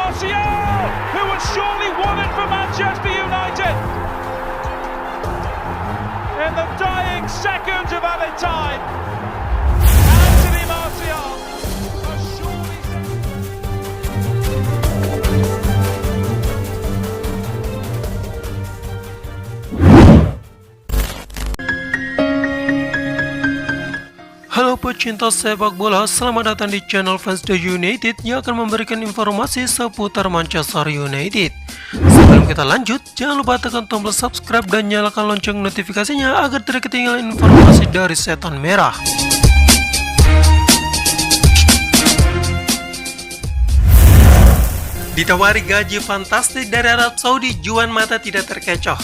Martial, who had surely won it for Manchester United. In the dying seconds of added time, Anthony Martial has surely... Halo pecinta sepak bola, selamat datang di channel Fans The United yang akan memberikan informasi seputar Manchester United. Sebelum kita lanjut, jangan lupa tekan tombol subscribe dan nyalakan lonceng notifikasinya agar tidak ketinggalan informasi dari Setan Merah. Ditawari gaji fantastik dari Arab Saudi, Juan Mata tidak terkecoh.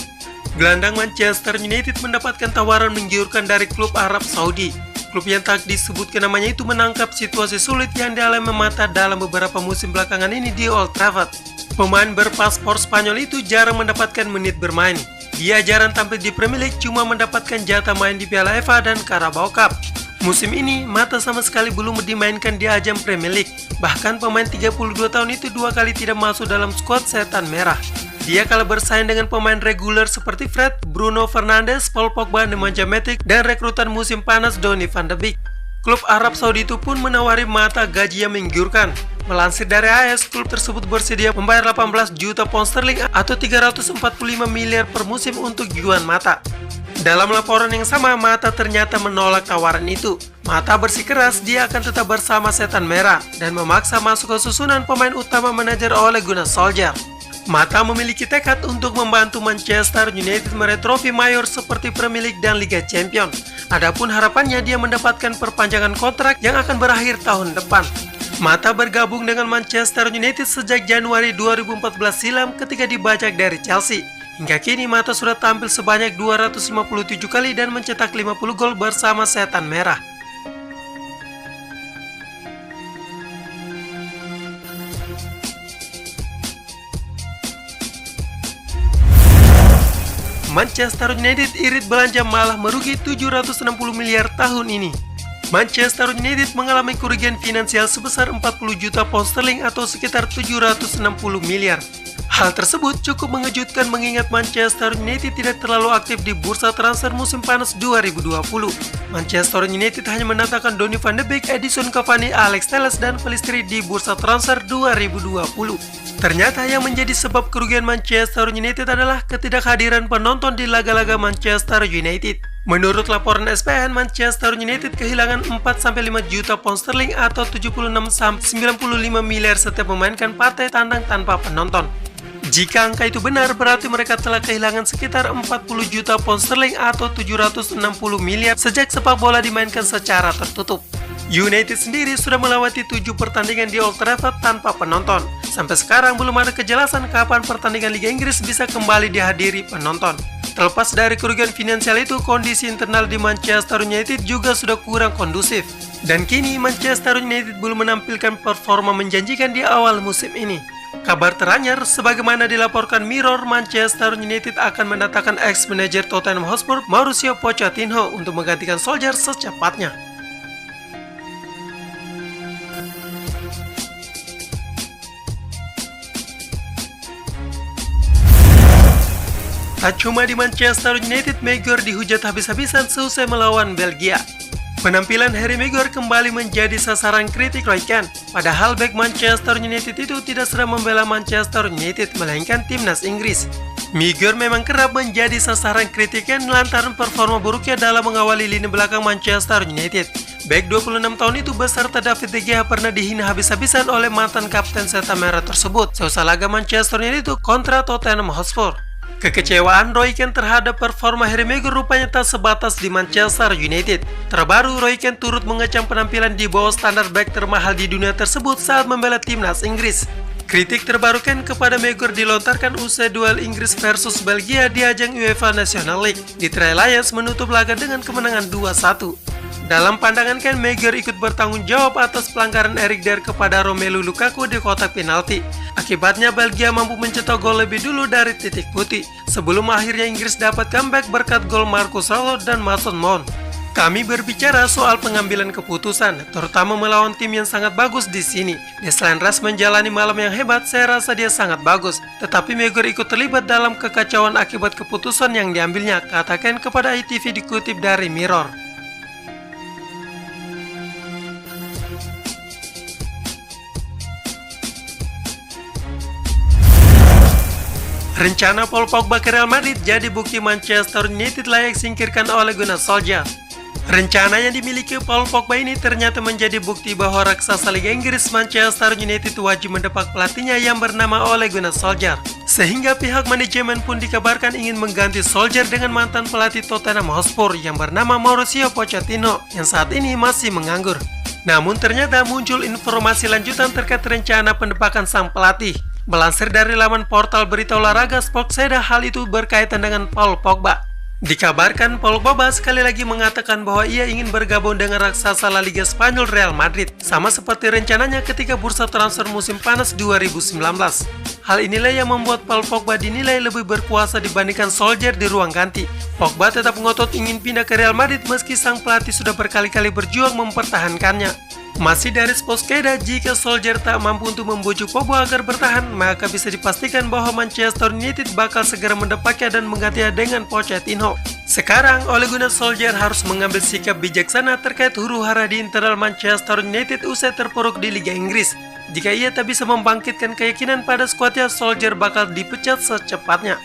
Gelandang Manchester United mendapatkan tawaran menggiurkan dari klub Arab Saudi. Klub yang tak disebutkan namanya itu menangkap situasi sulit yang dialami Mata dalam beberapa musim belakangan ini di Old Trafford. Pemain berpaspor Spanyol itu jarang mendapatkan menit bermain. Dia jarang tampil di Premier League, cuma mendapatkan jatah main di Piala FA dan Carabao Cup. Musim ini, Mata sama sekali belum dimainkan di ajang Premier League. Bahkan pemain 32 tahun itu 2 kali tidak masuk dalam skuad Setan Merah. Dia kalah bersaing dengan pemain reguler seperti Fred, Bruno Fernandes, Paul Pogba, Nemanja Matic, dan rekrutan musim panas Donny van de Beek. Klub Arab Saudi itu pun menawari Mata gaji yang menggiurkan. Melansir dari AS, klub tersebut bersedia membayar 18 juta pound sterling atau 345 miliar per musim untuk Juan Mata. Dalam laporan yang sama, Mata ternyata menolak tawaran itu. Mata bersikeras dia akan tetap bersama Setan Merah dan memaksa masuk ke susunan pemain utama manajer Ole Gunnar Solskjaer. Mata memiliki tekad untuk membantu Manchester United meraih trofi mayor seperti Premier League dan Liga Champions. Adapun harapannya dia mendapatkan perpanjangan kontrak yang akan berakhir tahun depan. Mata bergabung dengan Manchester United sejak Januari 2014 silam ketika dibajak dari Chelsea. Hingga kini Mata sudah tampil sebanyak 257 kali dan mencetak 50 gol bersama Setan Merah. Manchester United irit belanja malah merugi 760 miliar tahun ini. Manchester United mengalami kerugian finansial sebesar 40 juta pound sterling atau sekitar 760 miliar. Hal tersebut cukup mengejutkan mengingat Manchester United tidak terlalu aktif di bursa transfer musim panas 2020. Manchester United hanya mendatangkan Donny van de Beek, Edinson Cavani, Alex Telles, dan Pelistri di bursa transfer 2020. Ternyata yang menjadi sebab kerugian Manchester United adalah ketidakhadiran penonton di laga-laga Manchester United. Menurut laporan SPN, Manchester United kehilangan 4-5 juta pound sterling atau 76-95 miliar setiap memainkan partai tandang tanpa penonton. Jika angka itu benar, berarti mereka telah kehilangan sekitar 40 juta pound sterling atau 760 miliar sejak sepak bola dimainkan secara tertutup. United sendiri sudah melewati 7 pertandingan di Old Trafford tanpa penonton. Sampai sekarang belum ada kejelasan kapan pertandingan Liga Inggris bisa kembali dihadiri penonton. Terlepas dari kerugian finansial itu, kondisi internal di Manchester United juga sudah kurang kondusif. Dan kini Manchester United belum menampilkan performa menjanjikan di awal musim ini. Kabar teranyar, sebagaimana dilaporkan Mirror, Manchester United akan mendatangkan ex-manajer Tottenham Hotspur Mauricio Pochettino untuk menggantikan Solskjaer secepatnya. Tak cuma di Manchester United, Maguire dihujat habis-habisan seusai melawan Belgia. Penampilan Harry Maguire kembali menjadi sasaran kritik Roy Keane. Padahal bek Manchester United itu tidak sedang membela Manchester United, melainkan timnas Inggris. Maguire memang kerap menjadi sasaran kritikan lantaran performa buruknya dalam mengawali lini belakang Manchester United. Bek 26 tahun itu beserta David De Gea pernah dihina habis-habisan oleh mantan kapten Setan Merah tersebut seusai laga Manchester United kontra Tottenham Hotspur. Kekecewaan Roy Keane terhadap performa Harry Maguire rupanya tak sebatas di Manchester United. Terbaru, Roy Keane turut mengecam penampilan di bawah standar bek termahal di dunia tersebut saat membela timnas Inggris. Kritik terbaru Keane kepada Maguire dilontarkan usai duel Inggris versus Belgia di ajang UEFA National League. The Three Lions menutup laga dengan kemenangan 2-1. Dalam pandangan Keane, Maguire ikut bertanggung jawab atas pelanggaran Eric Dier kepada Romelu Lukaku di kotak penalti. Akibatnya Belgia mampu mencetak gol lebih dulu dari titik putih, sebelum akhirnya Inggris dapat comeback berkat gol Marcus Rashford dan Mason Mount. Kami berbicara soal pengambilan keputusan, terutama melawan tim yang sangat bagus di sini. Declan Rice menjalani malam yang hebat, saya rasa dia sangat bagus. Tetapi Maguire ikut terlibat dalam kekacauan akibat keputusan yang diambilnya, katakan kepada ITV dikutip dari Mirror. Rencana Paul Pogba ke Real Madrid jadi bukti Manchester United layak singkirkan Ole Gunnar Solskjaer. Rencana yang dimiliki Paul Pogba ini ternyata menjadi bukti bahwa raksasa Liga Inggris Manchester United wajib mendepak pelatihnya yang bernama Ole Gunnar Solskjaer. Sehingga pihak manajemen pun dikabarkan ingin mengganti Solskjaer dengan mantan pelatih Tottenham Hotspur yang bernama Mauricio Pochettino yang saat ini masih menganggur. Namun ternyata muncul informasi lanjutan terkait rencana pendepakan sang pelatih. Melansir dari laman portal berita olahraga Sportceda, hal itu berkaitan dengan Paul Pogba. Dikabarkan Paul Pogba sekali lagi mengatakan bahwa ia ingin bergabung dengan raksasa La Liga Spanyol Real Madrid, sama seperti rencananya ketika bursa transfer musim panas 2019. Hal inilah yang membuat Paul Pogba dinilai lebih berkuasa dibandingkan Solskjaer di ruang ganti. Pogba tetap ngotot ingin pindah ke Real Madrid meski sang pelatih sudah berkali-kali berjuang mempertahankannya. Masih dari Sportceda, jika Solskjaer tak mampu untuk membujuk Pogba agar bertahan, maka bisa dipastikan bahwa Manchester United bakal segera mendepaknya dan menggantinya dengan Pochettino. Sekarang, Ole Gunnar Solskjaer harus mengambil sikap bijaksana terkait huru-hara di internal Manchester United usai terpuruk di Liga Inggris. Jika ia tak bisa membangkitkan keyakinan pada skuadnya, Solskjaer bakal dipecat secepatnya.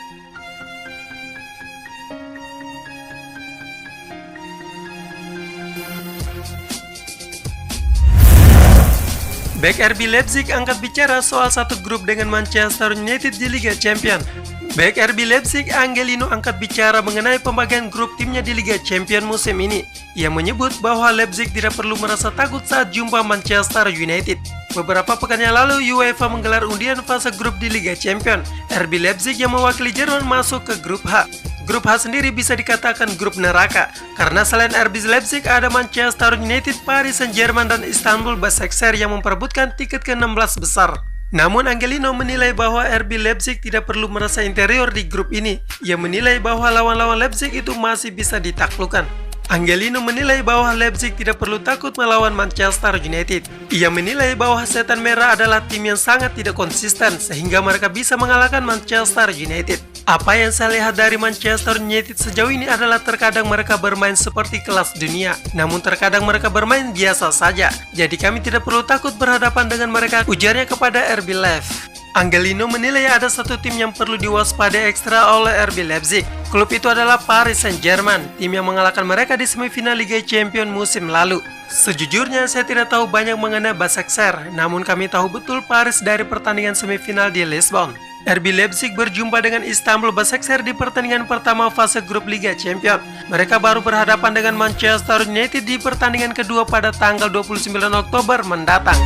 Bek RB Leipzig angkat bicara soal satu grup dengan Manchester United di Liga Champions. Bek RB Leipzig Angelino angkat bicara mengenai pembagian grup timnya di Liga Champions musim ini. Ia menyebut bahwa Leipzig tidak perlu merasa takut saat jumpa Manchester United. Beberapa pekan yang lalu, UEFA menggelar undian fase grup di Liga Champions. RB Leipzig yang mewakili Jerman masuk ke grup H. Grup H sendiri bisa dikatakan grup neraka, karena selain RB Leipzig ada Manchester United, Paris Saint-Germain, dan Istanbul Başakşehir yang memperebutkan tiket ke-16 besar. Namun Angelino menilai bahwa RB Leipzig tidak perlu merasa interior di grup ini. Ia menilai bahwa lawan-lawan Leipzig itu masih bisa ditaklukkan. Angelino menilai bahwa Leipzig tidak perlu takut melawan Manchester United. Ia menilai bahwa Setan Merah adalah tim yang sangat tidak konsisten sehingga mereka bisa mengalahkan Manchester United. Apa yang saya lihat dari Manchester United sejauh ini adalah terkadang mereka bermain seperti kelas dunia, namun terkadang mereka bermain biasa saja. Jadi kami tidak perlu takut berhadapan dengan mereka, ujarnya kepada RB Leipzig. Angelino menilai ada satu tim yang perlu diwaspadai ekstra oleh RB Leipzig. Klub itu adalah Paris Saint-Germain, tim yang mengalahkan mereka di semifinal Liga Champions musim lalu. Sejujurnya saya tidak tahu banyak mengenai Başakşehir, namun kami tahu betul Paris dari pertandingan semifinal di Lisbon. RB Leipzig berjumpa dengan Istanbul Başakşehir di pertandingan pertama fase grup Liga Champions. Mereka baru berhadapan dengan Manchester United di pertandingan kedua pada tanggal 29 Oktober mendatang.